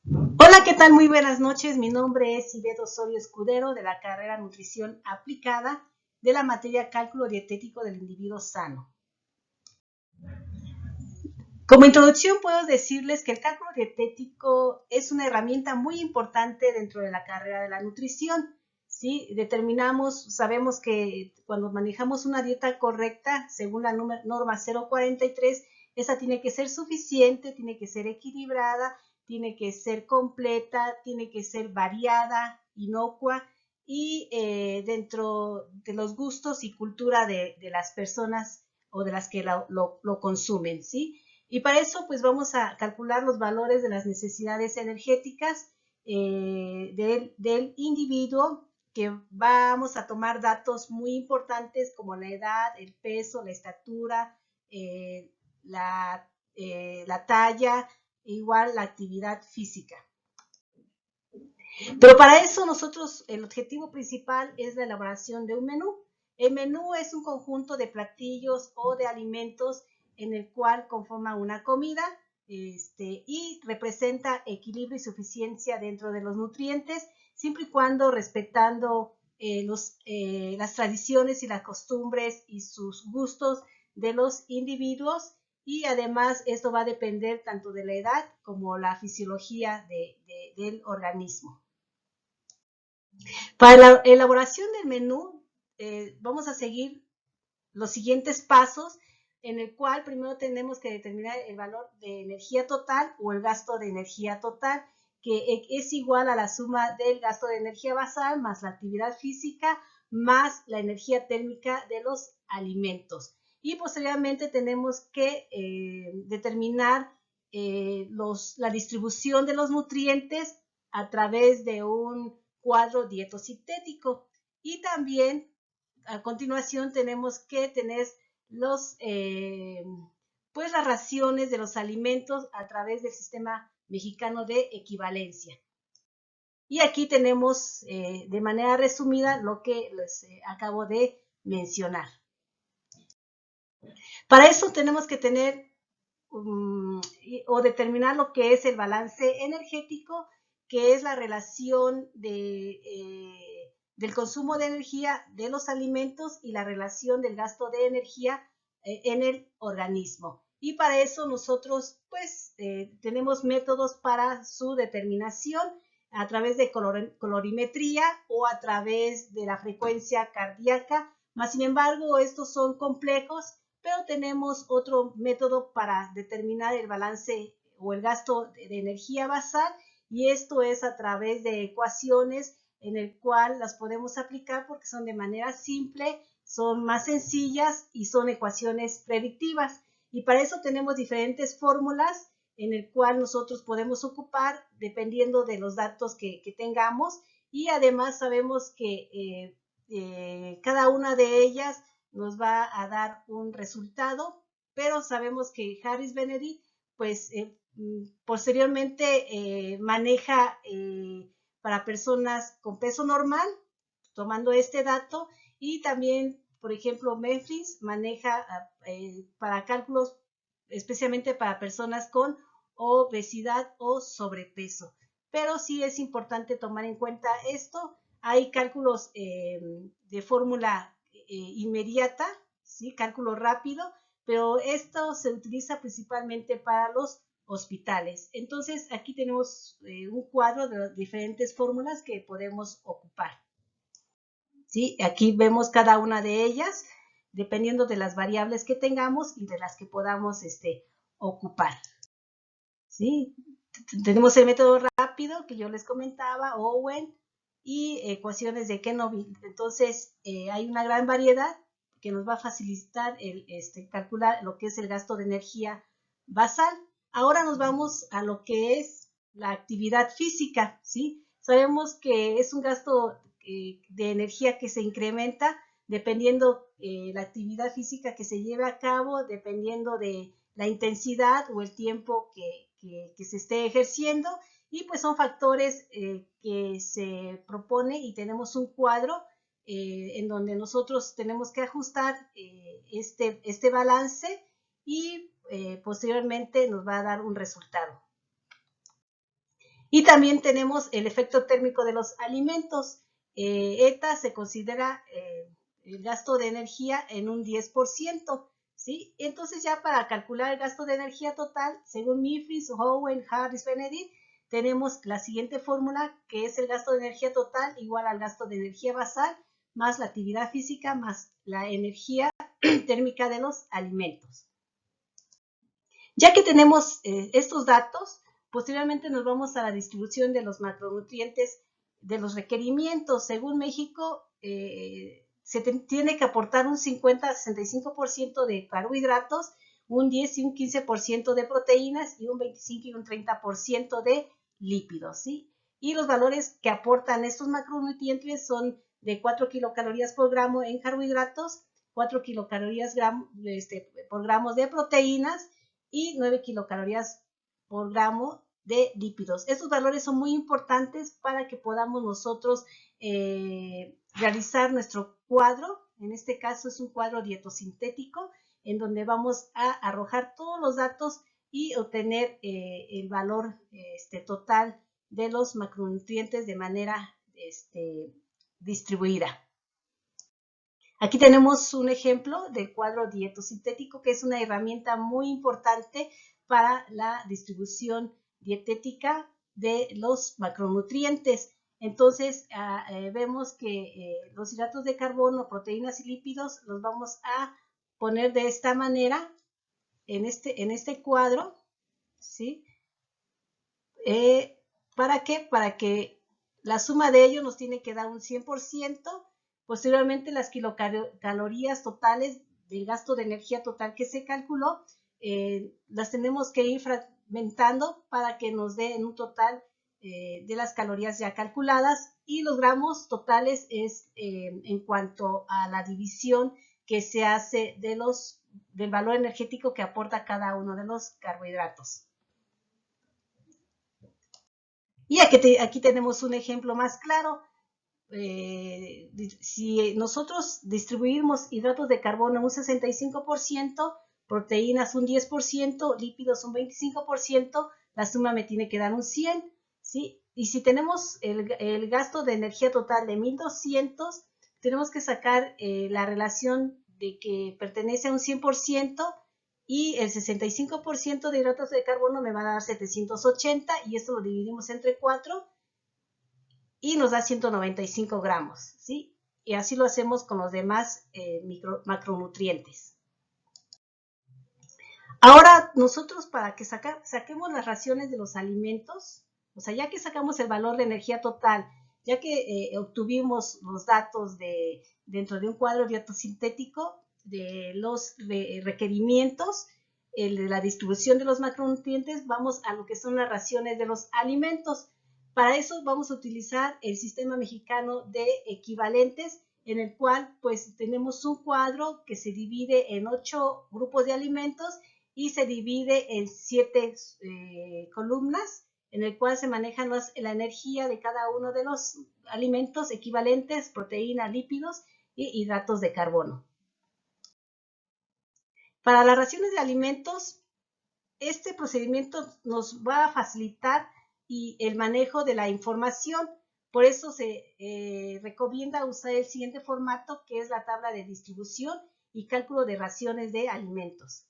Hola, ¿qué tal? Muy buenas noches. Mi nombre es Ibedo Osorio Escudero de la carrera Nutrición Aplicada de la materia Cálculo Dietético del Individuo Sano. Como introducción puedo decirles que el cálculo dietético es una herramienta muy importante dentro de la carrera de la nutrición. ¿Sí? Sabemos que cuando manejamos una dieta correcta, según la norma 043, esa tiene que ser suficiente, tiene que ser equilibrada, tiene que ser completa, tiene que ser variada, inocua y dentro de los gustos y cultura de las personas o de las que lo consumen, ¿sí? Y para eso, pues vamos a calcular los valores de las necesidades energéticas del individuo, que vamos a tomar datos muy importantes como la edad, el peso, la estatura, eh, la talla, e igual la actividad física. Pero para eso nosotros, el objetivo principal es la elaboración de un menú. El menú es un conjunto de platillos o de alimentos en el cual conforma una comida y representa equilibrio y suficiencia dentro de los nutrientes, siempre y cuando respetando las tradiciones y las costumbres y sus gustos de los individuos, y además esto va a depender tanto de la edad como la fisiología del organismo. Para la elaboración del menú, vamos a seguir los siguientes pasos, en el cual primero tenemos que determinar el valor de energía total o el gasto de energía total, que es igual a la suma del gasto de energía basal más la actividad física más la energía térmica de los alimentos. Y posteriormente tenemos que determinar la distribución de los nutrientes a través de un cuadro dietosintético. Y también a continuación tenemos que tener los, pues las raciones de los alimentos a través del sistema mexicano de equivalencia. Y aquí tenemos de manera resumida lo que les acabo de mencionar. Para eso tenemos que tener o determinar lo que es el balance energético, que es la relación del consumo de energía de los alimentos y la relación del gasto de energía en el organismo. Y para eso nosotros pues tenemos métodos para su determinación a través de colorimetría o a través de la frecuencia cardíaca. Más sin embargo, estos son complejos, pero tenemos otro método para determinar el balance o el gasto de energía basal, y esto es a través de ecuaciones en el cual las podemos aplicar porque son de manera simple, son más sencillas y son ecuaciones predictivas. Y para eso tenemos diferentes fórmulas en el cual nosotros podemos ocupar dependiendo de los datos que tengamos, y además sabemos que cada una de ellas nos va a dar un resultado, pero sabemos que Harris Benedict pues posteriormente maneja para personas con peso normal, tomando este dato, y también, por ejemplo, Memphis maneja para cálculos especialmente para personas con obesidad o sobrepeso. Pero sí es importante tomar en cuenta esto. Hay cálculos de fórmula inmediata, ¿sí? Cálculo rápido, pero esto se utiliza principalmente para los hospitales. Entonces, aquí tenemos un cuadro de diferentes fórmulas que podemos ocupar. ¿Sí? Aquí vemos cada una de ellas, dependiendo de las variables que tengamos y de las que podamos ocupar. ¿Sí? Tenemos el método rápido que yo les comentaba, Owen, y ecuaciones de Kenobi. Entonces, hay una gran variedad que nos va a facilitar calcular lo que es el gasto de energía basal. Ahora nos vamos a lo que es la actividad física, ¿sí? Sabemos que es un gasto de energía que se incrementa dependiendo la actividad física que se lleve a cabo, dependiendo de la intensidad o el tiempo que se esté ejerciendo, y pues son factores que se propone, y tenemos un cuadro en donde nosotros tenemos que ajustar este balance, y posteriormente nos va a dar un resultado. Y también tenemos el efecto térmico de los alimentos. ETA se considera el gasto de energía en un 10%, ¿sí? Entonces ya para calcular el gasto de energía total, según Mifris, Howen, Harris, Benedict, tenemos la siguiente fórmula, que es el gasto de energía total igual al gasto de energía basal, más la actividad física, más la energía térmica de los alimentos. Ya que tenemos estos datos, posteriormente nos vamos a la distribución de los macronutrientes de los requerimientos. Según México, se tiene que aportar un 50-65% de carbohidratos, un 10 y un 15% de proteínas y un 25 y un 30% de lípidos, ¿sí? Y los valores que aportan estos macronutrientes son de 4 kilocalorías por gramo en carbohidratos, 4 kilocalorías por gramo de proteínas y 9 kilocalorías por gramo de lípidos. Estos valores son muy importantes para que podamos nosotros realizar nuestro cuadro. En este caso es un cuadro dietosintético en donde vamos a arrojar todos los datos y obtener el valor total de los macronutrientes de manera distribuida. Aquí tenemos un ejemplo del cuadro dietosintético, que es una herramienta muy importante para la distribución dietética de los macronutrientes. Entonces, vemos que los hidratos de carbono, proteínas y lípidos los vamos a poner de esta manera en este cuadro, ¿sí? ¿Para qué? Para que la suma de ellos nos tiene que dar un 100%. Posteriormente, las kilocalorías totales del gasto de energía total que se calculó, las tenemos que ir fragmentando para que nos dé en un total de las calorías ya calculadas, y los gramos totales es en cuanto a la división que se hace del valor energético que aporta cada uno de los carbohidratos. Y aquí tenemos un ejemplo más claro. Si nosotros distribuimos hidratos de carbono un 65%, proteínas un 10%, lípidos un 25%, la suma me tiene que dar un 100, ¿sí? Y si tenemos el gasto de energía total de 1200, tenemos que sacar la relación de que pertenece a un 100%, y el 65% de hidratos de carbono me va a dar 780, y esto lo dividimos entre 4 y nos da 195 gramos, ¿sí? Y así lo hacemos con los demás macronutrientes. Ahora, nosotros para que saquemos las raciones de los alimentos, o sea, ya que sacamos el valor de energía total, ya que obtuvimos los datos dentro de un cuadro dietosintético de los requerimientos, de la distribución de los macronutrientes, vamos a lo que son las raciones de los alimentos. Para eso vamos a utilizar el sistema mexicano de equivalentes, en el cual pues tenemos un cuadro que se divide en 8 grupos de alimentos y se divide en 7 columnas, en el cual se maneja la energía de cada uno de los alimentos equivalentes, proteínas, lípidos y hidratos de carbono. Para las raciones de alimentos, este procedimiento nos va a facilitar el manejo de la información. Por eso se recomienda usar el siguiente formato, que es la tabla de distribución y cálculo de raciones de alimentos.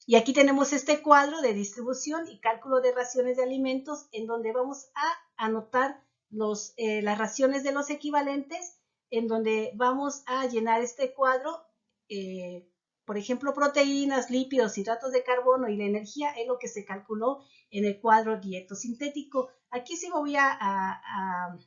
Y aquí tenemos este cuadro de distribución y cálculo de raciones de alimentos, en donde vamos a anotar las raciones de los equivalentes, en donde vamos a llenar este cuadro. Por ejemplo, proteínas, lípidos, hidratos de carbono y la energía es lo que se calculó en el cuadro dietosintético. Aquí sí me voy a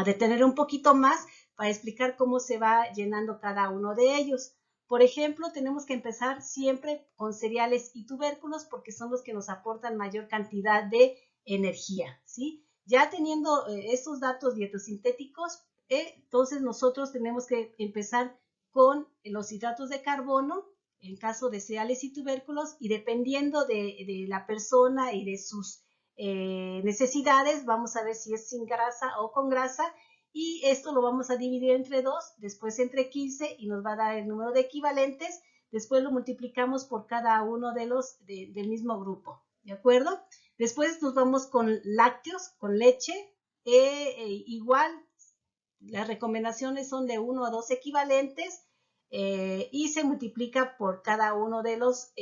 detener un poquito más para explicar cómo se va llenando cada uno de ellos. Por ejemplo, tenemos que empezar siempre con cereales y tubérculos, porque son los que nos aportan mayor cantidad de energía, ¿sí? Ya teniendo estos datos dietosintéticos, entonces nosotros tenemos que empezar con los hidratos de carbono, en caso de cereales y tubérculos, y dependiendo de la persona y de sus necesidades, vamos a ver si es sin grasa o con grasa, y esto lo vamos a dividir entre 2, después entre 15, y nos va a dar el número de equivalentes. Después lo multiplicamos por cada uno de los del mismo grupo, ¿de acuerdo? Después nos vamos con lácteos, con leche. Igual, las recomendaciones son de 1 a 2 equivalentes y se multiplica por cada uno de los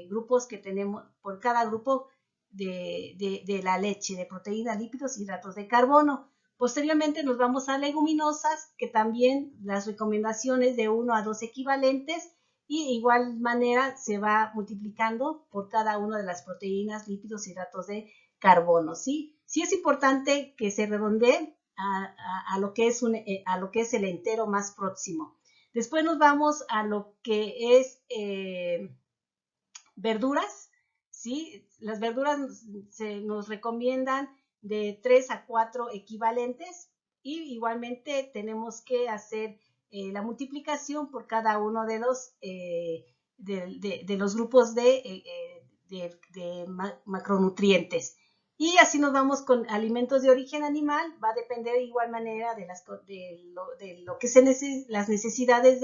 grupos que tenemos, por cada grupo de la leche, de proteínas, lípidos y hidratos de carbono. Posteriormente nos vamos a leguminosas, que también las recomendaciones de 1 a 2 equivalentes y de igual manera se va multiplicando por cada una de las proteínas, lípidos y hidratos de carbono, ¿sí? Sí es importante que se redondee a lo que es el entero más próximo. Después nos vamos a lo que es verduras, ¿sí? Las verduras nos recomiendan de 3 a 4 equivalentes y igualmente tenemos que hacer la multiplicación por cada uno de los grupos de macronutrientes. Y así nos vamos con alimentos de origen animal, va a depender de igual manera de lo que las necesidades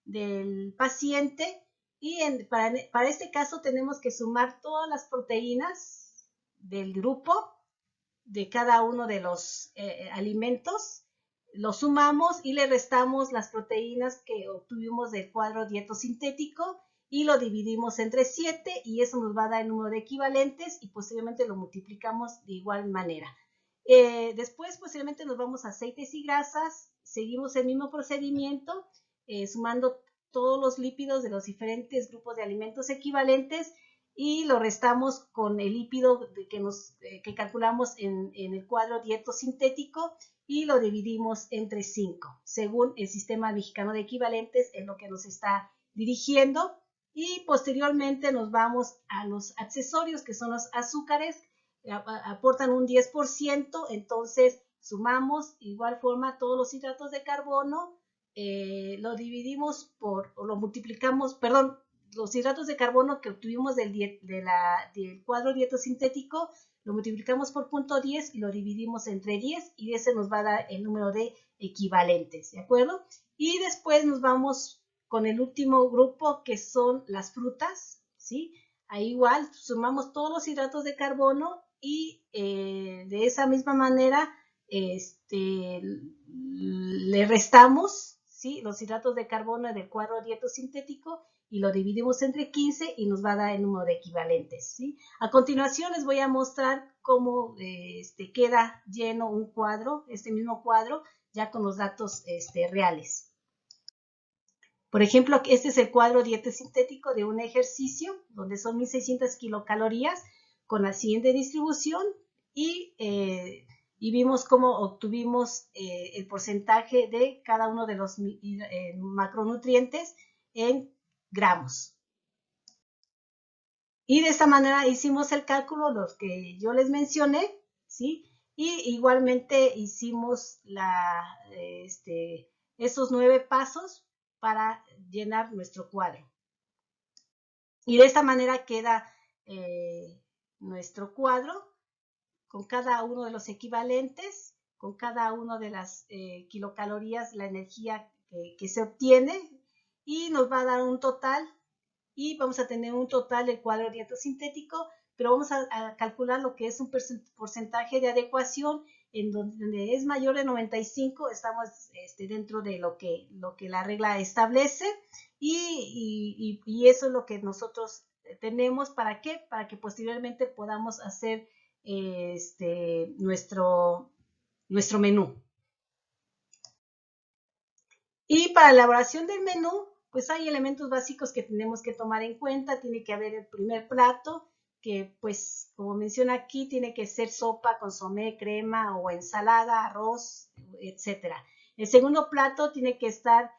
del paciente. Y para este caso tenemos que sumar todas las proteínas del grupo de cada uno de los alimentos, lo sumamos y le restamos las proteínas que obtuvimos del cuadro dieto-sintético y lo dividimos entre 7 y eso nos va a dar el número de equivalentes y posteriormente lo multiplicamos de igual manera. Después, posteriormente nos vamos a aceites y grasas, seguimos el mismo procedimiento, sumando todos los lípidos de los diferentes grupos de alimentos equivalentes y lo restamos con el lípido que calculamos en el cuadro dieto sintético y lo dividimos entre 5, según el sistema mexicano de equivalentes en lo que nos está dirigiendo. Y posteriormente nos vamos a los accesorios, que son los azúcares, aportan un 10%, entonces sumamos de igual forma todos los hidratos de carbono, lo dividimos o lo multiplicamos, perdón, los hidratos de carbono que obtuvimos del cuadro dieto sintético, lo multiplicamos por 0.10 y lo dividimos entre 10 y ese nos va a dar el número de equivalentes, ¿de acuerdo? Y después nos vamos con el último grupo que son las frutas, ¿sí? Ahí igual sumamos todos los hidratos de carbono y de esa misma manera le restamos, ¿sí? Los hidratos de carbono del cuadro dieto sintético y lo dividimos entre 15 y nos va a dar el número de equivalentes, ¿sí? A continuación les voy a mostrar cómo queda lleno un cuadro, este mismo cuadro, ya con los datos reales. Por ejemplo, este es el cuadro dieta sintético de un ejercicio, donde son 1600 kilocalorías con la siguiente distribución y vimos cómo obtuvimos el porcentaje de cada uno de los macronutrientes en gramos. Y de esta manera hicimos el cálculo, los que yo les mencioné, ¿sí? Y igualmente hicimos esos 9 pasos para llenar nuestro cuadro. Y de esta manera queda nuestro cuadro con cada uno de los equivalentes, con cada uno de las kilocalorías, la energía que se obtiene y nos va a dar un total y vamos a tener un total del cuadro dieto sintético, pero vamos a calcular lo que es un porcentaje de adecuación en donde es mayor de 95, estamos dentro de lo que la regla establece y eso es lo que nosotros tenemos. ¿Para qué? Para que posteriormente podamos hacer nuestro menú. Y para la elaboración del menú, pues hay elementos básicos que tenemos que tomar en cuenta. Tiene que haber el primer plato, que pues como menciona aquí, tiene que ser sopa, consomé, crema o ensalada, arroz, etcétera. El segundo plato tiene que estar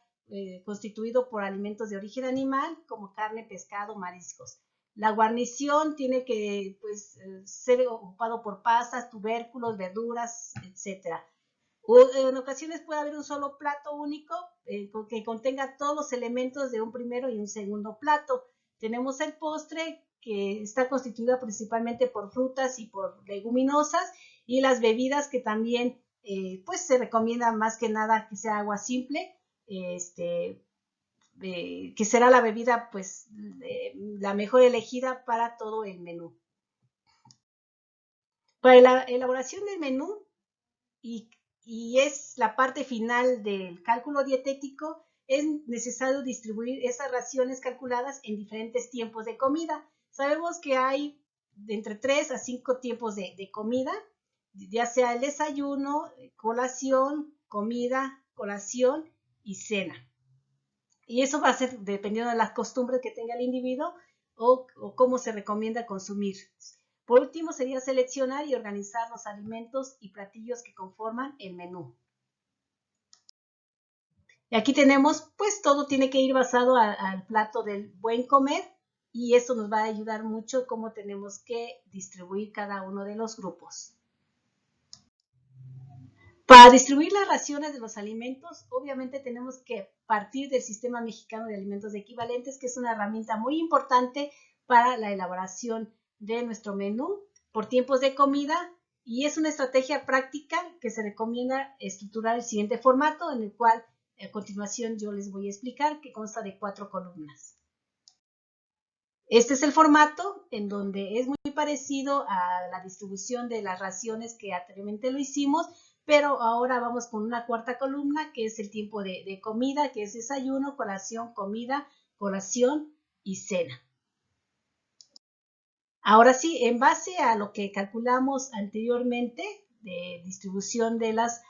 constituido por alimentos de origen animal, como carne, pescado, mariscos. La guarnición tiene que pues, ser ocupado por pastas, tubérculos, verduras, etcétera. En ocasiones puede haber un solo plato único que contenga todos los elementos de un primero y un segundo plato. Tenemos el postre, que está constituido principalmente por frutas y por leguminosas, y las bebidas que también pues se recomienda más que nada que sea agua simple, que será la bebida pues la mejor elegida para todo el menú. Para la elaboración del menú, y es la parte final del cálculo dietético, es necesario distribuir esas raciones calculadas en diferentes tiempos de comida. Sabemos que hay de entre 3 a 5 tiempos de comida, ya sea el desayuno, colación, comida, colación y cena. Y eso va a ser dependiendo de las costumbres que tenga el individuo o cómo se recomienda consumir. Por último, sería seleccionar y organizar los alimentos y platillos que conforman el menú. Y aquí tenemos, pues todo tiene que ir basado al plato del buen comer, y eso nos va a ayudar mucho cómo tenemos que distribuir cada uno de los grupos. Para distribuir las raciones de los alimentos, obviamente tenemos que partir del Sistema Mexicano de Alimentos Equivalentes, que es una herramienta muy importante para la elaboración de nuestro menú por tiempos de comida, y es una estrategia práctica que se recomienda estructurar el siguiente formato, en el cual a continuación yo les voy a explicar, que consta de 4 columnas. Este es el formato en donde es muy parecido a la distribución de las raciones que anteriormente lo hicimos, pero ahora vamos con una cuarta columna, que es el tiempo de comida, que es desayuno, colación, comida, colación y cena. Ahora sí, en base a lo que calculamos anteriormente de distribución de las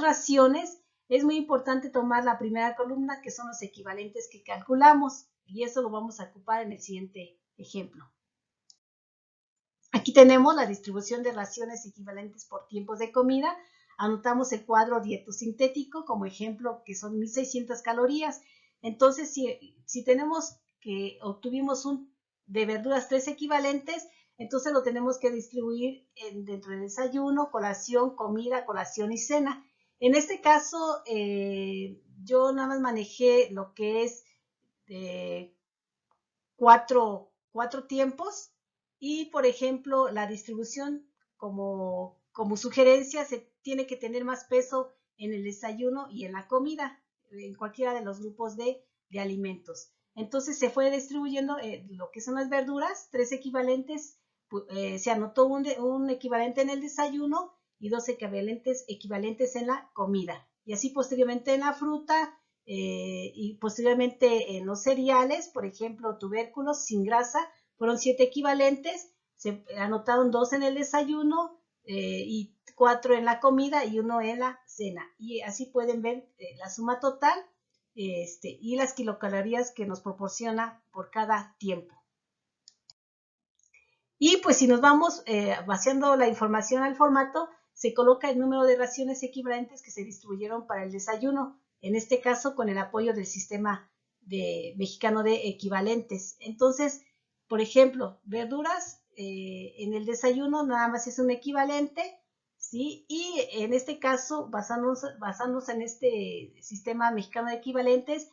raciones, es muy importante tomar la primera columna, que son los equivalentes que calculamos, y eso lo vamos a ocupar en el siguiente ejemplo. Aquí tenemos la distribución de raciones equivalentes por tiempos de comida. Anotamos el cuadro dietosintético como ejemplo, que son 1600 calorías. Entonces, si tenemos que obtuvimos de verduras 3 equivalentes, entonces lo tenemos que distribuir dentro del desayuno, colación, comida, colación y cena. En este caso, yo nada más manejé lo que es cuatro tiempos, y, por ejemplo, la distribución como sugerencia, se tiene que tener más peso en el desayuno y en la comida, en cualquiera de los grupos de alimentos. Entonces se fue distribuyendo lo que son las verduras, 3 equivalentes, se anotó un equivalente en el desayuno y 2 equivalentes en la comida. Y así posteriormente en la fruta, y posteriormente en los cereales, por ejemplo, tubérculos sin grasa, fueron 7 equivalentes, se anotaron 2 en el desayuno, y 4 en la comida y 1 en la cena. Y así pueden ver la suma total y las kilocalorías que nos proporciona por cada tiempo. Y pues si nos vamos vaciando la información al formato, se coloca el número de raciones equivalentes que se distribuyeron para el desayuno, en este caso con el apoyo del Sistema Mexicano de Equivalentes. Entonces, por ejemplo, verduras en el desayuno nada más es un equivalente, ¿sí? Y en este caso, basándonos en este Sistema Mexicano de Equivalentes,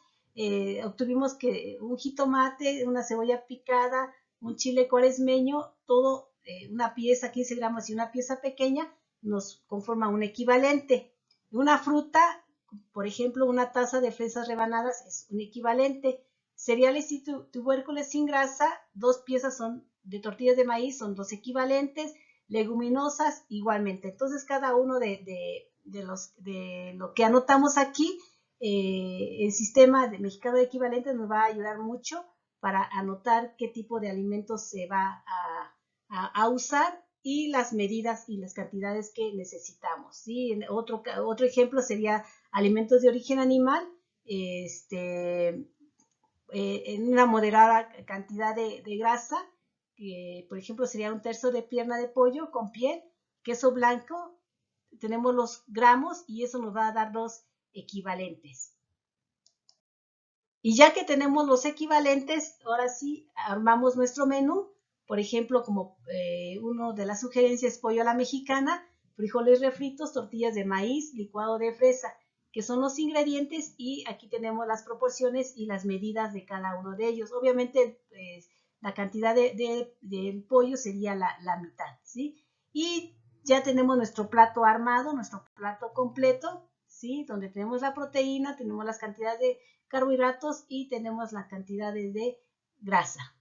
obtuvimos que un jitomate, una cebolla picada, un chile cuaresmeño, todo una pieza, 15 gramos y una pieza pequeña, nos conforma un equivalente. Una fruta, por ejemplo, una taza de fresas rebanadas es un equivalente. Cereales y tubérculos sin grasa, 2 piezas son de tortillas de maíz, son 2 equivalentes. Leguminosas igualmente. Entonces, cada uno de lo que anotamos aquí, el Sistema Mexicano de Equivalentes nos va a ayudar mucho para anotar qué tipo de alimentos se va a usar y las medidas y las cantidades que necesitamos, ¿sí? Otro ejemplo sería alimentos de origen animal, en una moderada cantidad de grasa, que por ejemplo sería un tercio de pierna de pollo con piel, queso blanco, tenemos los gramos y eso nos va a dar 2 equivalentes. Y ya que tenemos los equivalentes, ahora sí armamos nuestro menú. Por ejemplo, como una de las sugerencias, pollo a la mexicana, frijoles refritos, tortillas de maíz, licuado de fresa, que son los ingredientes, y aquí tenemos las proporciones y las medidas de cada uno de ellos. Obviamente, la cantidad del pollo sería la mitad, ¿sí? Y ya tenemos nuestro plato armado, nuestro plato completo, ¿sí? Donde tenemos la proteína, tenemos las cantidades de carbohidratos y tenemos la cantidad de grasa.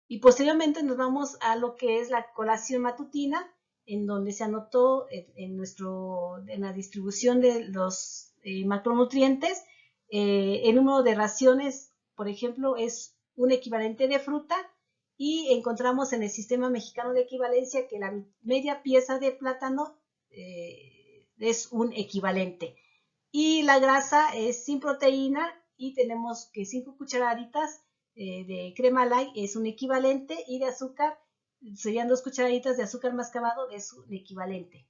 Y posteriormente nos vamos a lo que es la colación matutina, en donde se anotó en la distribución de los macronutrientes, el número de raciones, por ejemplo, es un equivalente de fruta, y encontramos en el sistema mexicano de equivalencia que la media pieza de plátano es un equivalente. Y la grasa es sin proteína, y tenemos que 5 cucharaditas de crema light es un equivalente, y de azúcar serían 2 cucharaditas de azúcar mascabado, es un equivalente.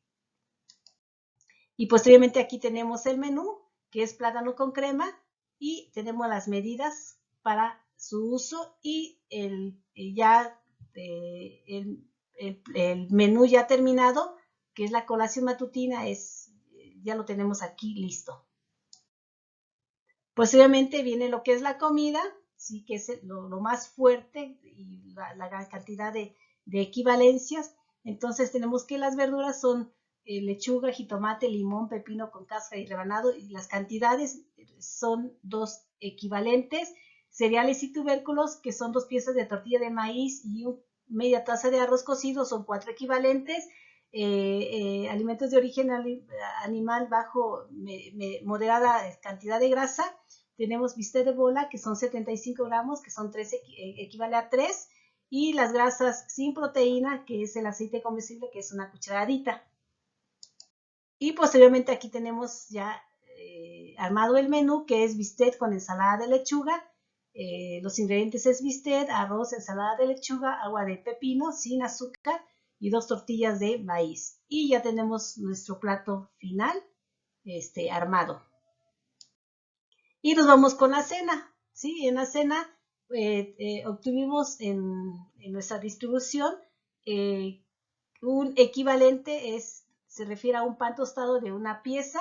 Y posteriormente aquí tenemos el menú, que es plátano con crema, y tenemos las medidas para su uso, y el menú ya terminado, que es la colación matutina, ya lo tenemos aquí listo. Posteriormente viene lo que es la comida, sí, que es lo más fuerte, y la gran cantidad de equivalencias. Entonces tenemos que las verduras son lechuga, jitomate, limón, pepino con cáscara y rebanado, y las cantidades son 2 equivalentes. Cereales y tubérculos, que son 2 piezas de tortilla de maíz y media taza de arroz cocido, son 4 equivalentes. Alimentos de origen animal bajo moderada cantidad de grasa, tenemos bistec de bola, que son 75 gramos, que son 3, equivale a 3, y las grasas sin proteína, que es el aceite comestible, que es una cucharadita. Y posteriormente aquí tenemos ya armado el menú, que es bistec con ensalada de lechuga. Los ingredientes es bistec, arroz, ensalada de lechuga, agua de pepino sin azúcar y 2 tortillas de maíz. Y ya tenemos nuestro plato final armado. Y nos vamos con la cena, ¿sí? En la cena obtuvimos en nuestra distribución un equivalente, se refiere a un pan tostado de una pieza,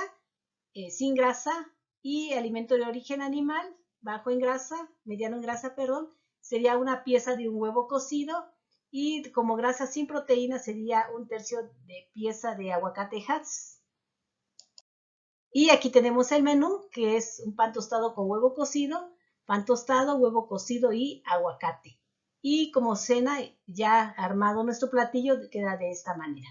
sin grasa, y alimento de origen animal, bajo en grasa, mediano en grasa, perdón, sería una pieza de un huevo cocido, y como grasa sin proteína sería 1/3 de pieza de aguacate Hatz. Y aquí tenemos el menú, que es un pan tostado con huevo cocido, pan tostado, huevo cocido y aguacate. Y como cena, ya armado nuestro platillo, queda de esta manera.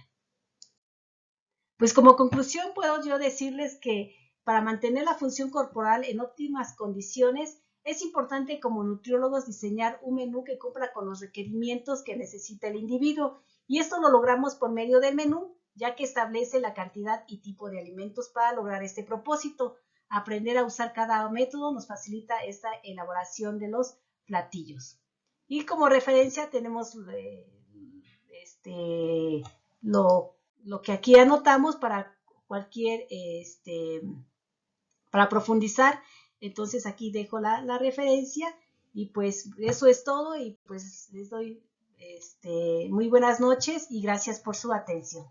Pues como conclusión puedo yo decirles que para mantener la función corporal en óptimas condiciones, es importante como nutriólogos diseñar un menú que cumpla con los requerimientos que necesita el individuo, y esto lo logramos por medio del menú, ya que establece la cantidad y tipo de alimentos para lograr este propósito. Aprender a usar cada método nos facilita esta elaboración de los platillos. Y como referencia tenemos lo que aquí anotamos para cualquier, para profundizar. Entonces aquí dejo la referencia, y pues eso es todo, y pues les doy muy buenas noches y gracias por su atención.